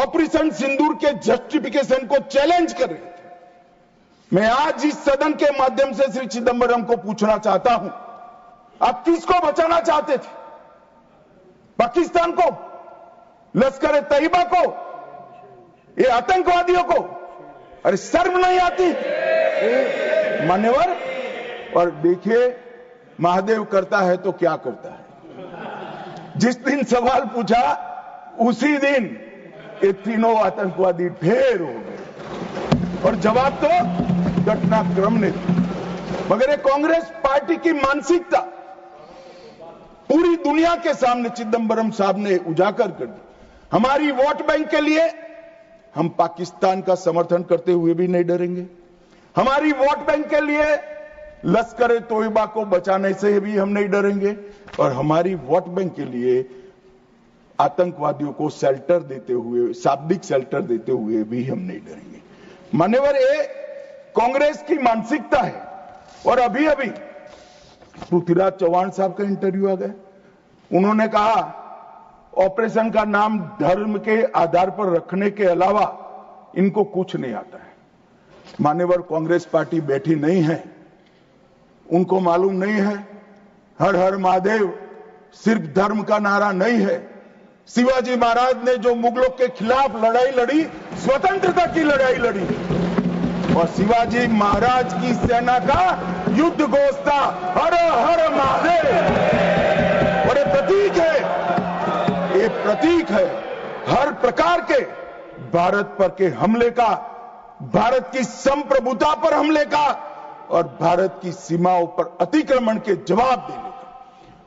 Operation सिंदूर के justification को challenge कर रहे थे। मैं आज इस सदन के माध्यम से श्री चिदंबरम को पूछना चाहता हूं, आप किसको बचाना चाहते थे? पाकिस्तान को, लश्कर ए तैयबा को, ये आतंकवादियों को? अरे शर्म नहीं आती मान्यवर? और देखिए महादेव करता है तो क्या करता है। जिस दिन सवाल पूछा उसी दिन ये तीनों आतंकवादी ढेर हो गए और जवाब तो घटनाक्रम ने दिया। मगर ये कांग्रेस पार्टी की मानसिकता पूरी दुनिया के सामने चिदंबरम साहब ने उजागर कर दी। हमारी वोट बैंक के लिए हम पाकिस्तान का समर्थन करते हुए भी नहीं डरेंगे। हमारी वोट बैंक के लिए लश्कर ए तोयबा को बचाने से भी हम नहीं डरेंगे और हमारी वोट बैंक के लिए आतंकवादियों को शेल्टर देते हुए, शाब्दिक शेल्टर देते हुए भी हम नहीं डरेंगे। मान्यवर, ये कांग्रेस की मानसिकता है। और अभी अभी पृथ्वीराज चौहान साहब का इंटरव्यू आ गया। उन्होंने कहा ऑपरेशन का नाम धर्म के आधार पर रखने के अलावा इनको कुछ नहीं आता है। मान्यवर, कांग्रेस पार्टी बैठी नहीं है, उनको मालूम नहीं है हर हर महादेव सिर्फ धर्म का नारा नहीं है। शिवाजी महाराज ने जो मुगलों के खिलाफ लड़ाई लड़ी, स्वतंत्रता की लड़ाई लड़ी और शिवाजी महाराज की सेना का युद्ध घोष था हर हर महादेव। और ये प्रतीक है, ये प्रतीक है हर प्रकार के भारत पर के हमले का, भारत की संप्रभुता पर हमले का और भारत की सीमाओं पर अतिक्रमण के जवाब देने का।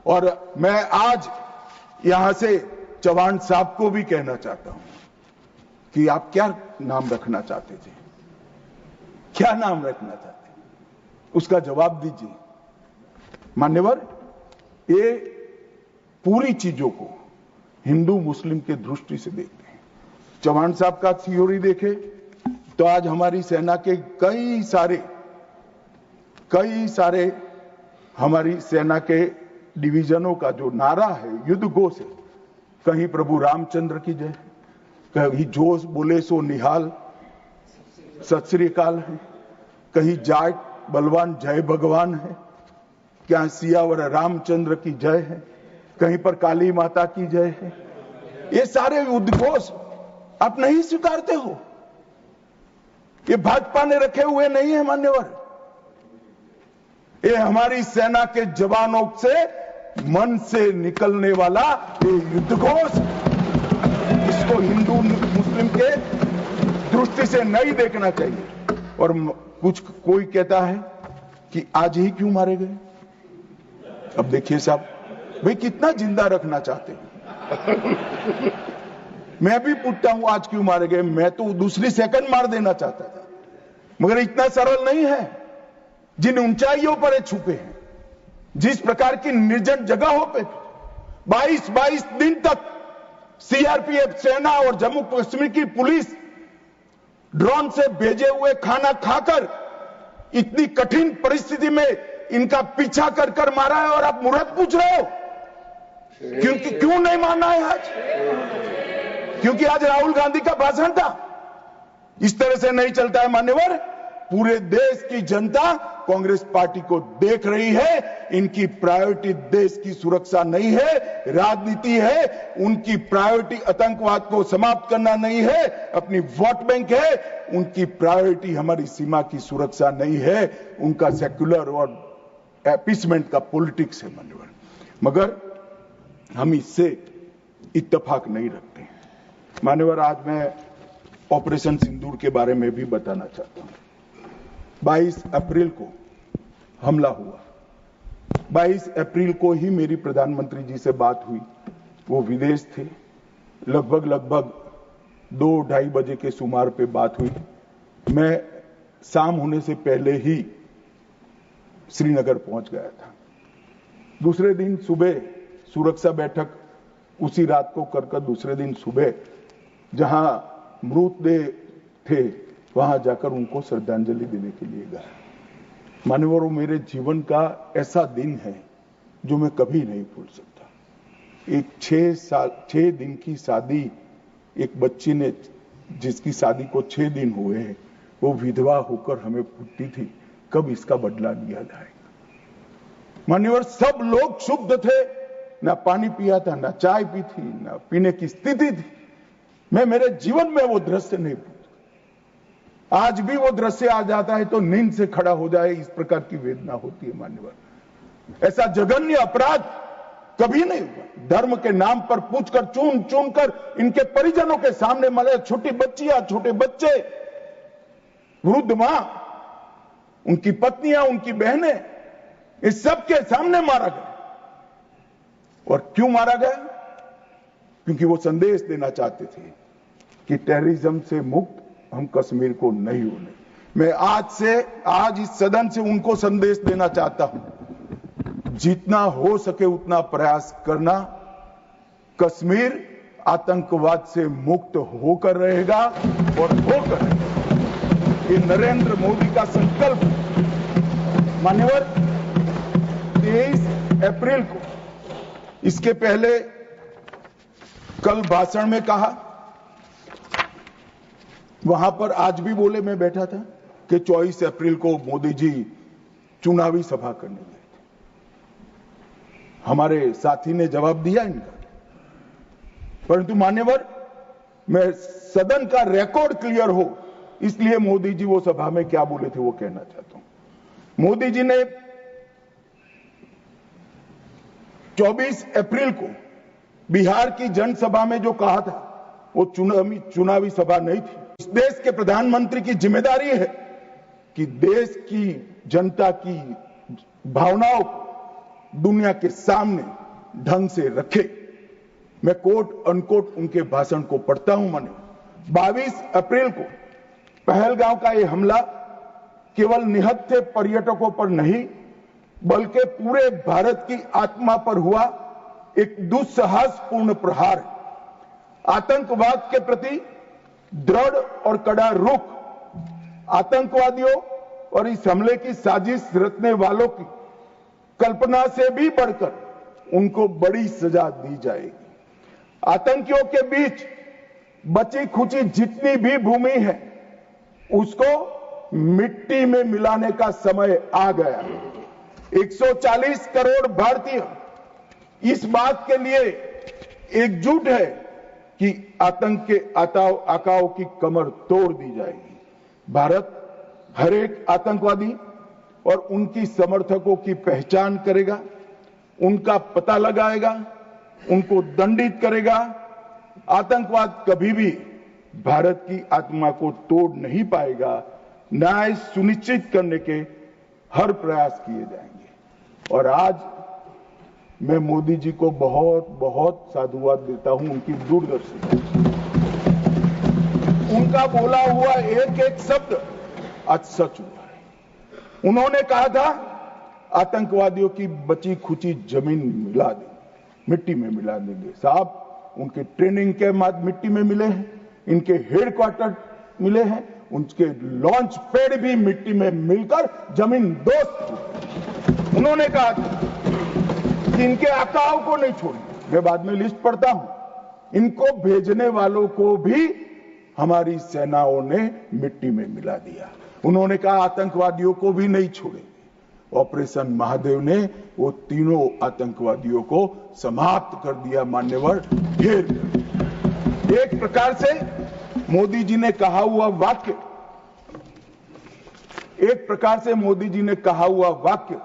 और मैं आज यहां से चौहान साहब को भी कहना चाहता हूं कि आप क्या नाम रखना चाहते थे, क्या नाम रखना चाहते, उसका जवाब दीजिए। मान्यवर, ये पूरी चीजों को हिंदू मुस्लिम के दृष्टि से देखते हैं। चौहान साहब का थ्योरी देखे तो आज हमारी सेना के कई सारे हमारी सेना के डिवीजनों का जो नारा है, युद्ध घोष है, कहीं प्रभु रामचंद्र की जय, कहीं जोश बोले सो निहाल सत श्री अकाल है, कहीं जाट बलवान जय भगवान है, क्या सियावर रामचंद्र की जय है, कहीं पर काली माता की जय है। ये सारे उद्घोष आप नहीं स्वीकारते हो, ये भाजपा ने रखे हुए नहीं है मान्यवर। ये हमारी सेना के जवानों से मन से निकलने वाला ये युद्धघोष, इसको हिंदू मुस्लिम के दृष्टि से नहीं देखना चाहिए। और कुछ कोई कहता है कि आज ही क्यों मारे गए। अब देखिए साहब, भाई कितना जिंदा रखना चाहते हैं। मैं भी पूछता हूं आज क्यों मारे गए, मैं तो दूसरी सेकंड मार देना चाहता था, मगर इतना सरल नहीं है। जिन ऊंचाइयों पर ये छुपे हैं, जिस प्रकार की निर्जन जगहों पे 22 दिन तक सीआरपीएफ सेना और जम्मू कश्मीर की पुलिस ड्रोन से भेजे हुए खाना खाकर इतनी कठिन परिस्थिति में इनका पीछा कर कर मारा है और आप मुहूर्त पूछ रहे हो क्योंकि क्यों नहीं मानना है आज? क्योंकि आज राहुल गांधी का भाषण था। इस तरह से नहीं चलता है मान्यवर। पूरे देश की जनता कांग्रेस पार्टी को देख रही है। इनकी प्रायोरिटी देश की सुरक्षा नहीं है, राजनीति है। उनकी प्रायोरिटी आतंकवाद को समाप्त करना नहीं है, अपनी वोट बैंक है। उनकी प्रायोरिटी हमारी सीमा की सुरक्षा नहीं है, उनका सेक्युलर और अपीसमेंट का पॉलिटिक्स है मान्यवर। मगर हम इससे इत्तेफाक नहीं रखते मान्यवर। आज मैं ऑपरेशन सिंदूर के बारे में भी बताना चाहता हूं। 22 अप्रैल को हमला हुआ। 22 अप्रैल को ही मेरी प्रधानमंत्री जी से बात हुई। वो विदेश थे। लगभग 2-2:30 बजे के सुमार पे बात हुई। मैं शाम होने से पहले ही श्रीनगर पहुंच गया था। दूसरे दिन सुबह सुरक्षा बैठक उसी रात को कर दूसरे दिन सुबह जहां मृतदेह थे वहां जाकर उनको श्रद्धांजलि देने के लिए गया। मान्यवर, वो मेरे जीवन का ऐसा दिन है जो मैं कभी नहीं भूल सकता। एक 6 दिन की शादी एक बच्ची ने जिसकी शादी को 6 दिन हुए हैं, वो विधवा होकर हमें पूछती थी कब इसका बदला लिया जाएगा। मान्यवर, सब लोग क्षुब्ध थे, ना पानी पिया था, ना चाय पी थी, ना पीने की स्थिति थी। मैं मेरे जीवन में वो दृश्य नहीं भूलता। आज भी वो दृश्य आ जाता है तो नींद से खड़ा हो जाए, इस प्रकार की वेदना होती है। मान्यवर, ऐसा जघन्य अपराध कभी नहीं हुआ। धर्म के नाम पर पूछकर चुन चुन कर इनके परिजनों के सामने मरे, छोटी बच्चियां, छोटे बच्चे, वृद्ध मां, उनकी पत्नियां, उनकी बहनें, इस सब के सामने मारा गया। और क्यों मारा गया? क्योंकि वो संदेश देना चाहते थे कि टेररिज्म से मुक्त हम कश्मीर को नहीं होने। मैं आज इस सदन से उनको संदेश देना चाहता हूं, जितना हो सके उतना प्रयास करना। कश्मीर आतंकवाद से मुक्त होकर रहेगा और होकर रहेगा। ये नरेंद्र मोदी का संकल्प। मान्यवर, 23 अप्रैल को, इसके पहले कल भाषण में कहा, वहां पर आज भी बोले, मैं बैठा था, कि 24 अप्रैल को मोदी जी चुनावी सभा करने गए थे। हमारे साथी ने जवाब दिया इनका, परंतु मान्यवर, मैं सदन का रिकॉर्ड क्लियर हो इसलिए मोदी जी वो सभा में क्या बोले थे वो कहना चाहता हूं। मोदी जी ने 24 अप्रैल को बिहार की जनसभा में जो कहा था वो चुनावी सभा नहीं थी। इस देश के प्रधानमंत्री की जिम्मेदारी है कि देश की जनता की भावनाओं को दुनिया के सामने ढंग से रखे। मैं कोट अनकोट उनके भाषण को पढ़ता हूं। मैंने 22 अप्रैल को पहलगांव का यह हमला केवल निहत्थे पर्यटकों पर नहीं बल्कि पूरे भारत की आत्मा पर हुआ एक दुस्साहसपूर्ण प्रहार है। आतंकवाद के प्रति दृढ़ और कड़ा रुख, आतंकवादियों और इस हमले की साजिश रचने वालों की कल्पना से भी बढ़कर उनको बड़ी सजा दी जाएगी। आतंकियों के बीच बची खुची जितनी भी भूमि है उसको मिट्टी में मिलाने का समय आ गया। 140 करोड़ भारतीय इस बात के लिए एकजुट है कि आतंक के आकाओं की कमर तोड़ दी जाएगी। भारत हर एक आतंकवादी और उनकी समर्थकों की पहचान करेगा, उनका पता लगाएगा, उनको दंडित करेगा। आतंकवाद कभी भी भारत की आत्मा को तोड़ नहीं पाएगा। न्याय सुनिश्चित करने के हर प्रयास किए जाएंगे। और आज मैं मोदी जी को बहुत बहुत साधुवाद देता हूं उनकी दूरदर्शी। उनका बोला हुआ एक एक शब्द आज सच हुआ है। उन्होंने कहा था आतंकवादियों की बची खुची जमीन मिला देंगे, मिट्टी में मिला देंगे। साहब, उनके ट्रेनिंग के बाद मिट्टी में मिले हैं, इनके हेडक्वार्टर मिले हैं, उनके लॉन्च पैड भी मिट्टी में मिलकर जमीन दोस्त। उन्होंने कहा कि इनके आकाओं को नहीं छोड़ेंगे। मैं बाद में लिस्ट पढ़ता हूं। इनको भेजने वालों को भी हमारी सेनाओं ने मिट्टी में मिला दिया। उन्होंने कहा आतंकवादियों को भी नहीं छोड़ेंगे। ऑपरेशन महादेव ने वो तीनों आतंकवादियों को समाप्त कर दिया। मान्यवर, एक प्रकार से मोदी जी ने कहा हुआ वाक्य,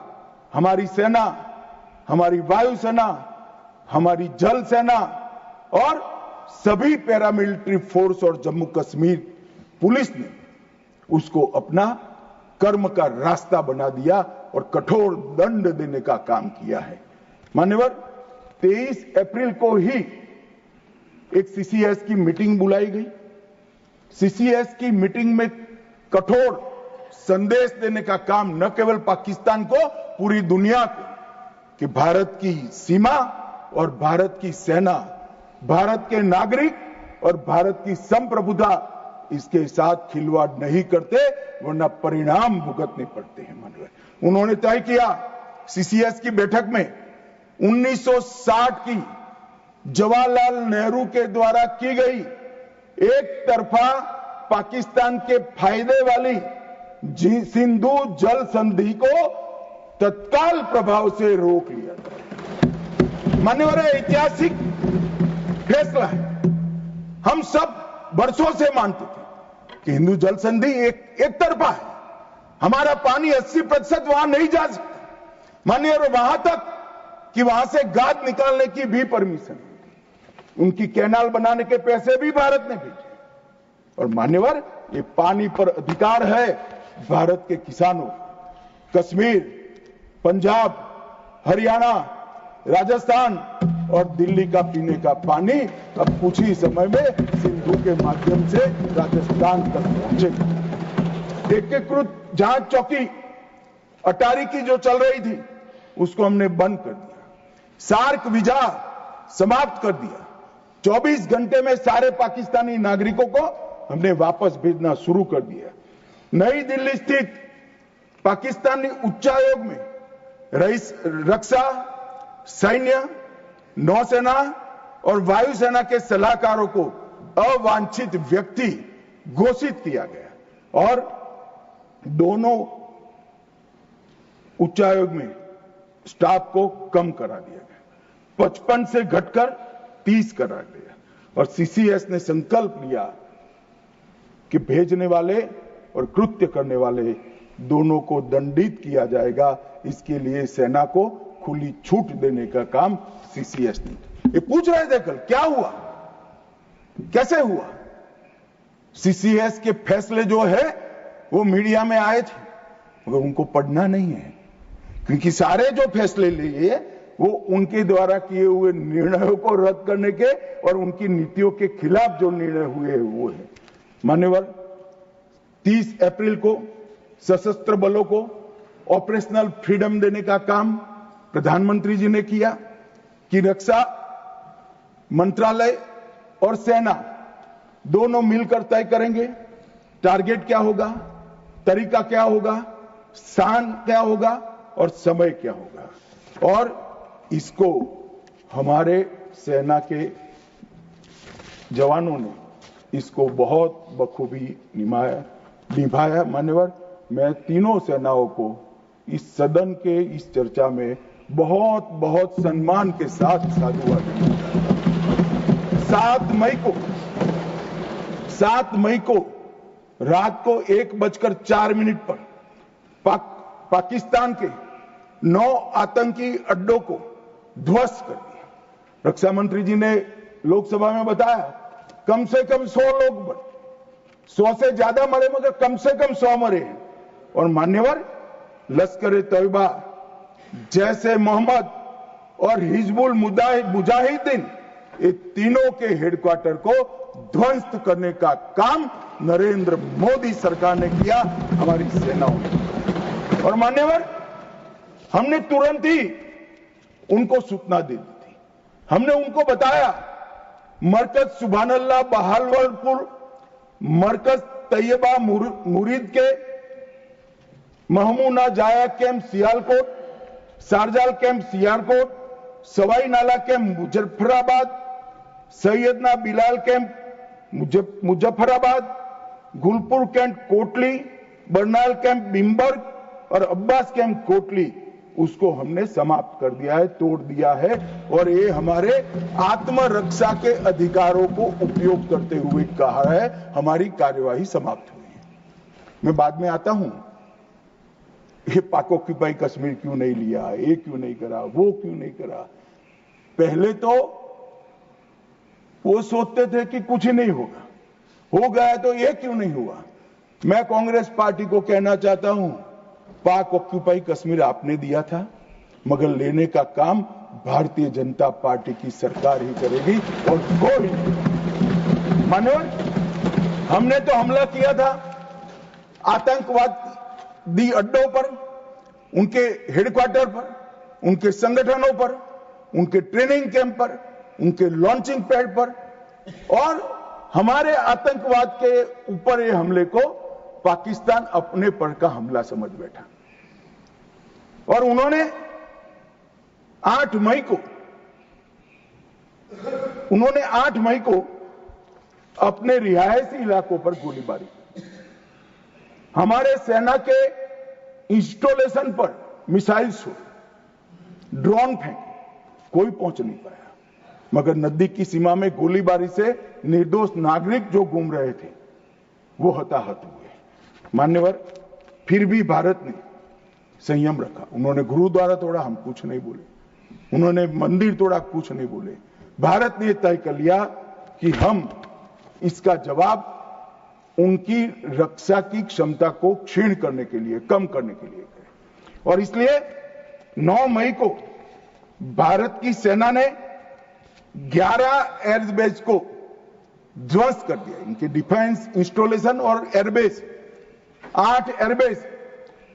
हमारी सेना, हमारी वायुसेना, हमारी जल सेना और सभी पैरामिलिट्री फोर्स और जम्मू कश्मीर पुलिस ने उसको अपना कर्म का रास्ता बना दिया और कठोर दंड देने का काम किया है। मान्यवर, 23 अप्रैल को ही एक सीसीएस की मीटिंग बुलाई गई। सीसीएस की मीटिंग में कठोर संदेश देने का काम न केवल पाकिस्तान को, पूरी दुनिया को, कि भारत की सीमा और भारत की सेना, भारत के नागरिक और भारत की संप्रभुता इसके साथ खिलवाड़ नहीं करते, वरना परिणाम भुगतने पड़ते हैं। मानव उन्होंने तय किया सीसीएस की बैठक में 1960 की जवाहरलाल नेहरू के द्वारा की गई एक तरफा पाकिस्तान के फायदे वाली सिंधु जल संधि को तत्काल प्रभाव से रोक लिया जाए। मान्यवर, ऐतिहासिक फैसला है। हम सब वर्षों से मानते थे कि हिंदू जल संधि एक तरफा है, हमारा पानी 80% वहां नहीं जा सकता। मान्यवर, वहां तक कि वहां से गाद निकालने की भी परमिशन, उनकी कैनाल बनाने के पैसे भी भारत ने भेजे। और मान्यवर, ये पानी पर अधिकार है भारत के किसानों। कश्मीर, पंजाब, हरियाणा, राजस्थान और दिल्ली का पीने का पानी अब कुछ ही समय में सिंधु के माध्यम से राजस्थान तक पहुंचेगा। एकीकृत जांच चौकी अटारी की जो चल रही थी उसको हमने बंद कर दिया। सार्क वीजा समाप्त कर दिया। 24 घंटे में सारे पाकिस्तानी नागरिकों को हमने वापस भेजना शुरू कर दिया। नई दिल्ली स्थित पाकिस्तानी उच्चायोग में रक्षा, सैन्य, नौसेना और वायुसेना के सलाहकारों को अवांछित व्यक्ति घोषित किया गया और दोनों उच्चायोग में स्टाफ को कम करा दिया गया। 55 से घटकर 30 करा दिया और सीसीएस ने संकल्प लिया कि भेजने वाले और कृत्य करने वाले दोनों को दंडित किया जाएगा। इसके लिए सेना को खुली छूट देने का काम सीसीएस ने। ये पूछ रहे थे कल क्या हुआ, कैसे हुआ। सीसीएस के फैसले जो है वो मीडिया में आए थे मगर उनको पढ़ना नहीं है, क्योंकि सारे जो फैसले लिए वो उनके द्वारा किए हुए निर्णयों को रद्द करने के और उनकी नीतियों के खिलाफ जो निर्णय हुए वो है। मान्यवर, 30 अप्रैल को सशस्त्र बलों को ऑपरेशनल फ्रीडम देने का काम प्रधानमंत्री जी ने किया कि रक्षा मंत्रालय और सेना दोनों मिलकर तय करेंगे टारगेट क्या होगा, तरीका क्या होगा, स्थान क्या होगा और समय क्या होगा। और इसको हमारे सेना के जवानों ने इसको बहुत बखूबी निभाया। मान्यवर, मैं तीनों सेनाओं को इस सदन के इस चर्चा में बहुत बहुत सम्मान के साथ साधुवाद देना चाहता हूं। 7 मई को रात को 1:04 पर पाकिस्तान के 9 आतंकी अड्डों को ध्वस्त कर दिया। रक्षा मंत्री जी ने लोकसभा में बताया कम से कम 100 लोग मरे, 100 से ज्यादा मरे मगर कम से कम 100 मरे हैं। और मान्यवर, लश्कर ए तैयबा, जैसे मोहम्मद और हिजबुल मुजाहिदीन, ये तीनों के हेडक्वार्टर को ध्वस्त करने का काम नरेंद्र मोदी सरकार ने किया, हमारी सेनाओं ने। और मान्यवर, हमने तुरंत ही उनको सूचना दे दी थी। हमने उनको बताया मरकज सुभानअल्लाह बहावलपुर, मरकज तैयबा मुरीद के Mehmoona Joya camp Sialkot, Sarjal camp Sialkot, Sawai Nala camp Muzaffarabad, Syedna Bilal camp Muzaffarabad, Gulpur camp Kotli, Barnala camp Bhimber और अब्बास कैंप कोटली, उसको हमने समाप्त कर दिया है, तोड़ दिया है। और ये हमारे आत्मरक्षा के अधिकारों को उपयोग करते हुए कहा है, हमारी कार्यवाही समाप्त हुई है। मैं बाद में आता हूं, ये पाक ऑक्यूपाई कश्मीर क्यों नहीं लिया, ये क्यों नहीं करा, वो क्यों नहीं करा। पहले तो वो सोचते थे कि कुछ ही नहीं होगा, हो गया तो ये क्यों नहीं हुआ। मैं कांग्रेस पार्टी को कहना चाहता हूं, पाक ऑक्यूपाई कश्मीर आपने दिया था मगर लेने का काम भारतीय जनता पार्टी की सरकार ही करेगी और कोई नहीं। मानव, हमने तो हमला किया था आतंकवादी अड्डों पर, उनके हेडक्वार्टर पर, उनके संगठनों पर, उनके ट्रेनिंग कैंप पर, उनके लॉन्चिंग पैड पर, और हमारे आतंकवाद के ऊपर ये हमले को पाकिस्तान अपने पर का हमला समझ बैठा। और उन्होंने 8 मई को अपने रिहायशी इलाकों पर गोलीबारी, हमारे सेना के इंस्टॉलेशन पर मिसाइल शो, ड्रोन फेंके, कोई पहुंच नहीं पाया। मगर नदी की सीमा में गोलीबारी से निर्दोष नागरिक जो घूम रहे थे वो हताहत हुए। मान्यवर, फिर भी भारत ने संयम रखा। उन्होंने गुरुद्वारा तोड़ा, हम कुछ नहीं बोले। उन्होंने मंदिर तोड़ा, कुछ नहीं बोले। भारत ने तय कर लिया कि हम इसका जवाब उनकी रक्षा की क्षमता को क्षीण करने के लिए, कम करने के लिए करें। और इसलिए 9 मई को भारत की सेना ने 11 एयरबेस को ध्वस्त कर दिया, इनके डिफेंस इंस्टॉलेशन और airbase. 8 airbase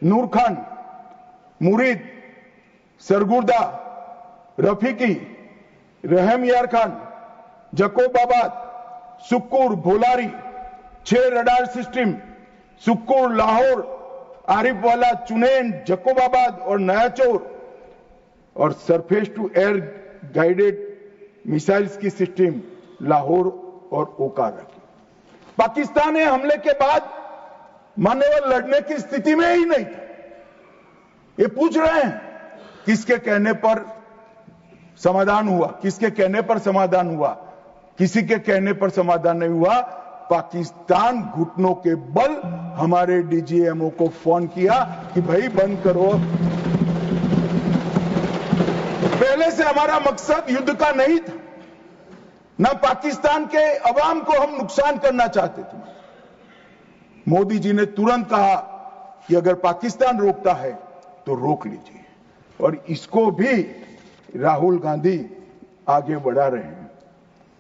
Nur Khan, Murid, Sargodha, Rafiqui, Rahim Yar Khan, Jacobabad, Sukkur, Bholari, 6 radar system, Sukkur, Lahore, Arifwala, Chunian, Jacobabad और नयाचौर, और surface to air guided missiles की सिस्टम लाहौर और ओकार रखी। पाकिस्तान ने हमले के बाद मान्यवर लड़ने की स्थिति में ही नहीं था। ये पूछ रहे हैं किसके कहने पर समाधान हुआ, किसके कहने पर समाधान हुआ? किसी के कहने पर समाधान नहीं हुआ। पाकिस्तान घुटनों के बल हमारे डीजीएमओ को फोन किया कि भाई बंद करो। पहले से हमारा मकसद युद्ध का नहीं था, ना पाकिस्तान के अवाम को हम नुकसान करना चाहते थे। मोदी जी ने तुरंत कहा कि अगर पाकिस्तान रोकता है तो रोक लीजिए, और इसको भी राहुल गांधी आगे बढ़ा रहे हैं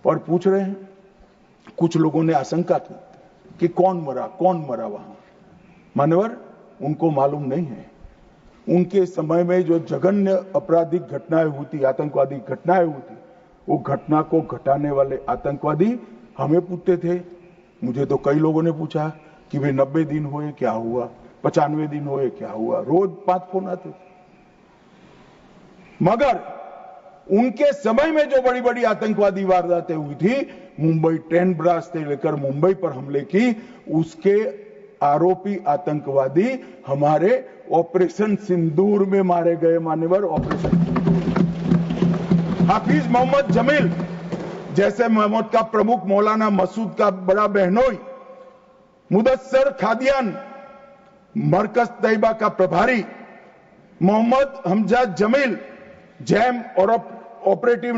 और पूछ रहे हैं। कुछ लोगों ने आशंका की कि कौन मरा वहां। मान्यवर, उनको मालूम नहीं है। उनके समय में जो जघन्य आपराधिक घटनाएं हुई थी, आतंकवादी घटनाएं हुई थी, वो घटना को घटाने वाले आतंकवादी हमें पूछते थे। मुझे तो कई लोगों ने पूछा कि भाई 90 दिन हुए क्या हुआ, 95 दिन हुए क्या हुआ, रोज 5 फोन आते थे। मगर उनके समय में जो बड़ी बड़ी आतंकवादी वारदातें हुई थी, मुंबई ट्रेन ब्लास्ट से लेकर मुंबई पर हमले की, उसके आरोपी आतंकवादी हमारे ऑपरेशन सिंदूर में मारे गए। मान्यवर, ऑपरेशन हाफिज मोहम्मद जमील जैसे मोहम्मद का प्रमुख, मौलाना मसूद का बड़ा बहनोई, मुदस्सर खादियान मरकज तैयबा का प्रभारी, मोहम्मद हमजा जमील जैम और ऑपरेटिव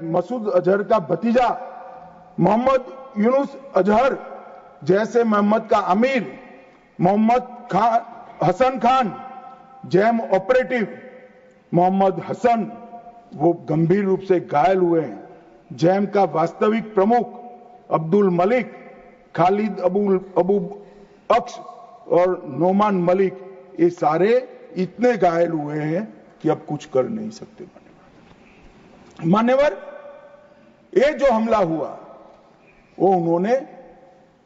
मसूद अजहर का भतीजा, मोहम्मद यूनुस अजहर जैसे मोहम्मद का अमीर, मोहम्मद हसन खान जैम ऑपरेटिव, मोहम्मद हसन वो गंभीर रूप से घायल हुए हैं, जैम का वास्तविक प्रमुख अब्दुल मलिक, खालिद अबू अक्स और नोमान मलिक, ये सारे इतने घायल हुए हैं कि अब कुछ कर नहीं सकते। मान्यवर, ये जो हमला हुआ वो उन्होंने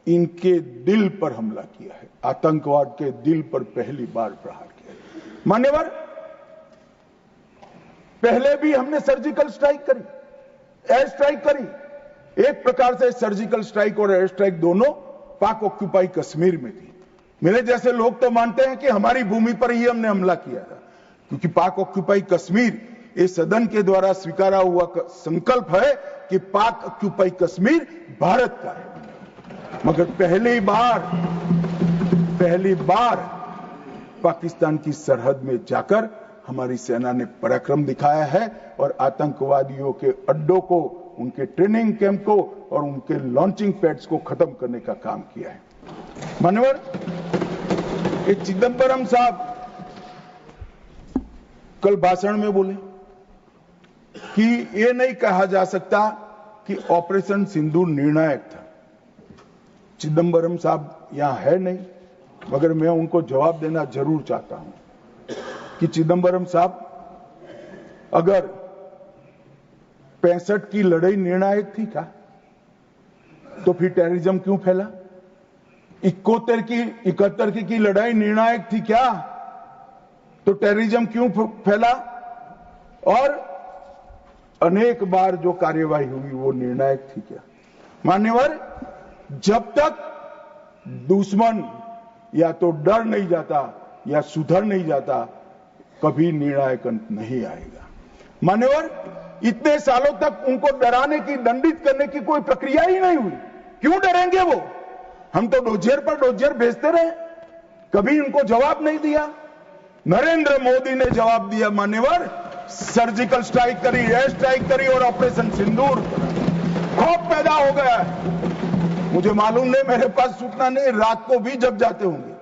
इनके दिल पर हमला किया है, आतंकवाद के दिल पर पहली बार प्रहार किया है। मान्यवर, पहले भी हमने सर्जिकल स्ट्राइक करी, एयर स्ट्राइक करी। एक प्रकार से सर्जिकल स्ट्राइक और एयर स्ट्राइक दोनों पाक ऑक्यूपाई कश्मीर में थी। मेरे जैसे लोग तो मानते हैं कि हमारी भूमि पर ही हमने हमला किया था, क्योंकि पाक ऑक्यूपाई कश्मीर इस सदन के द्वारा स्वीकारा हुआ संकल्प है कि पाक ऑक्यूपाई कश्मीर भारत का है। मगर पहली बार पाकिस्तान की सरहद में जाकर हमारी सेना ने पराक्रम दिखाया है और आतंकवादियों के अड्डों को, उनके ट्रेनिंग कैंप को और उनके लॉन्चिंग पैड्स को खत्म करने का काम किया है। मान्यवर, ये चिदंबरम साहब कल भाषण में बोले कि ये नहीं कहा जा सकता कि ऑपरेशन सिंदूर निर्णायक था। चिदंबरम साहब यहां है नहीं, मगर मैं उनको जवाब देना जरूर चाहता हूं कि चिदंबरम साहब, अगर 65 की लड़ाई निर्णायक थी क्या, तो फिर टेररिज्म क्यों फैला? 71 की लड़ाई निर्णायक थी क्या, तो टेररिज्म क्यों फैला? और अनेक बार जो कार्यवाही हुई वो निर्णायक थी क्या? मान्यवर, जब तक दुश्मन या तो डर नहीं जाता या सुधर नहीं जाता, कभी निर्णायक अंत नहीं आएगा। मान्यवर, इतने सालों तक उनको डराने की, दंडित करने की कोई प्रक्रिया ही नहीं हुई। क्यों डरेंगे वो? हम तो डोजियर पर डोजियर भेजते रहे, कभी उनको जवाब नहीं दिया। नरेंद्र मोदी ने जवाब दिया मान्यवर, सर्जिकल स्ट्राइक करी, एयर स्ट्राइक करी और ऑपरेशन सिंदूर। खौफ पैदा हो गया है। मुझे मालूम नहीं, मेरे पास सूचना नहीं, रात को भी जब जाते होंगे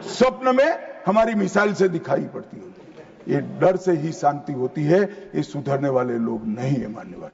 स्वप्न में हमारी मिसाइल से दिखाई पड़ती होगी। ये डर से ही शांति होती है, ये सुधरने वाले लोग नहीं है मान्यवर।